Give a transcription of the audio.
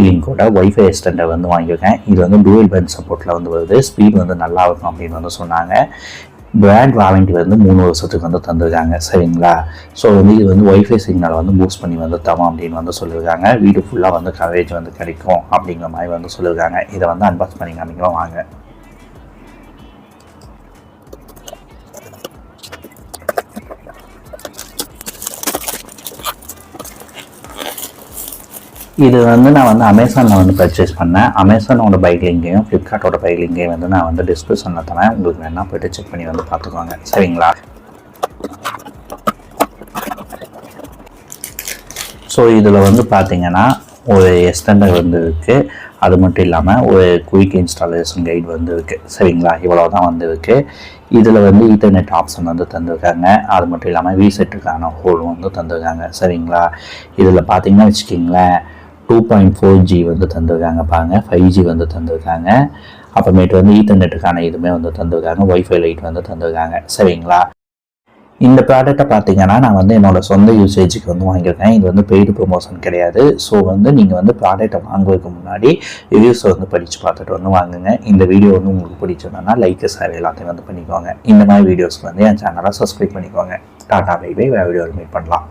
லிங்கோட wifi extender வந்து வாங்கியிருக்கேன். இது வந்து டூயல் பேண்ட் சப்போர்ட்டில் வந்து வருது. ஸ்பீட் வந்து நல்லா இருக்கும் அப்படின்னு வந்து சொன்னாங்க. பிராண்ட் வாரண்டி வந்து 3 வருஷத்துக்கு வந்து தந்துருக்காங்க. சரிங்களா? ஸோ வந்து இது வந்து ஒய்ஃபை சிக்னலை வந்து பூஸ்ட் பண்ணி வந்து தரோம் அப்படின்னு வந்து சொல்லியிருக்காங்க. வீடு ஃபுல்லாக வந்து கவரேஜ் வந்து கிடைக்கும் அப்படிங்கிற மாதிரி வந்து சொல்லியிருக்காங்க. இதை வந்து அன்பாக்ஸ் பண்ணி காமிக்கலாம் வாங்க. இது வந்து நான் வந்து அமேசானில் வந்து பர்ச்சேஸ் பண்ணேன். அமேசானோட பை லிங்கையும் ஃப்ளிப்கார்ட்டோட பை லிங்கையும் வந்து நான் வந்து டிஸ்கிரிப்ஷனில் தரேன். உங்களுக்கு வேணா போய்ட்டு செக் பண்ணி வந்து பார்த்துக்கோங்க. சரிங்களா? ஸோ இதில் வந்து பார்த்தீங்கன்னா ஒரு எக்ஸ்டெண்டர் வந்து இருக்குது. அது மட்டும் இல்லாமல் ஒரு குயிக் இன்ஸ்டாலேஷன் கைடு வந்து இருக்குது. சரிங்களா? இவ்வளோ தான் வந்து இருக்குது. இதில் வந்து ஈத்தர்நெட் ஆப்ஷன் வந்து தந்துருக்காங்க. அது மட்டும் இல்லாமல் விசெட்டுக்கான ஹோல் வந்து தந்துருக்காங்க. சரிங்களா? இதில் பார்த்தீங்கன்னா வச்சுக்கிங்களேன் 2.4G வந்து தந்துருக்காங்க பாருங்கள். 5G வந்து தந்துருக்காங்க. அப்புறமேட்டு வந்து ஈத்தர்நெட்டுக்கான இதுவுமே வந்து தந்துருக்காங்க. ஒய்ஃபை லைட் வந்து தந்துருக்காங்க. சரிங்களா? இந்த ப்ராடக்ட்டை பார்த்தீங்கன்னா நான் வந்து என்னோட சொந்த யூசேஜுக்கு வந்து வாங்கியிருக்கேன். இது வந்து பெய்டு ப்ரொமோஷன் கிடையாது. ஸோ வந்து நீங்கள் வந்து ப்ராடக்ட்டை வாங்குறதுக்கு முன்னாடி ரிவ்யூஸை வந்து படித்து பார்த்துட்டு வந்து வாங்குங்க. இந்த வீடியோ வந்து உங்களுக்கு பிடிச்சதுன்னா லைக் ஷேர் எல்லாத்தையும் வந்து பண்ணிக்கோங்க. இந்த மாதிரி வீடியோஸ்க்கு வந்து என் சேனலை சப்ஸ்கிரைப் பண்ணிக்கோங்க. Tata bye bye. வேறு வீடியோவில் மீட் பண்ணலாம்.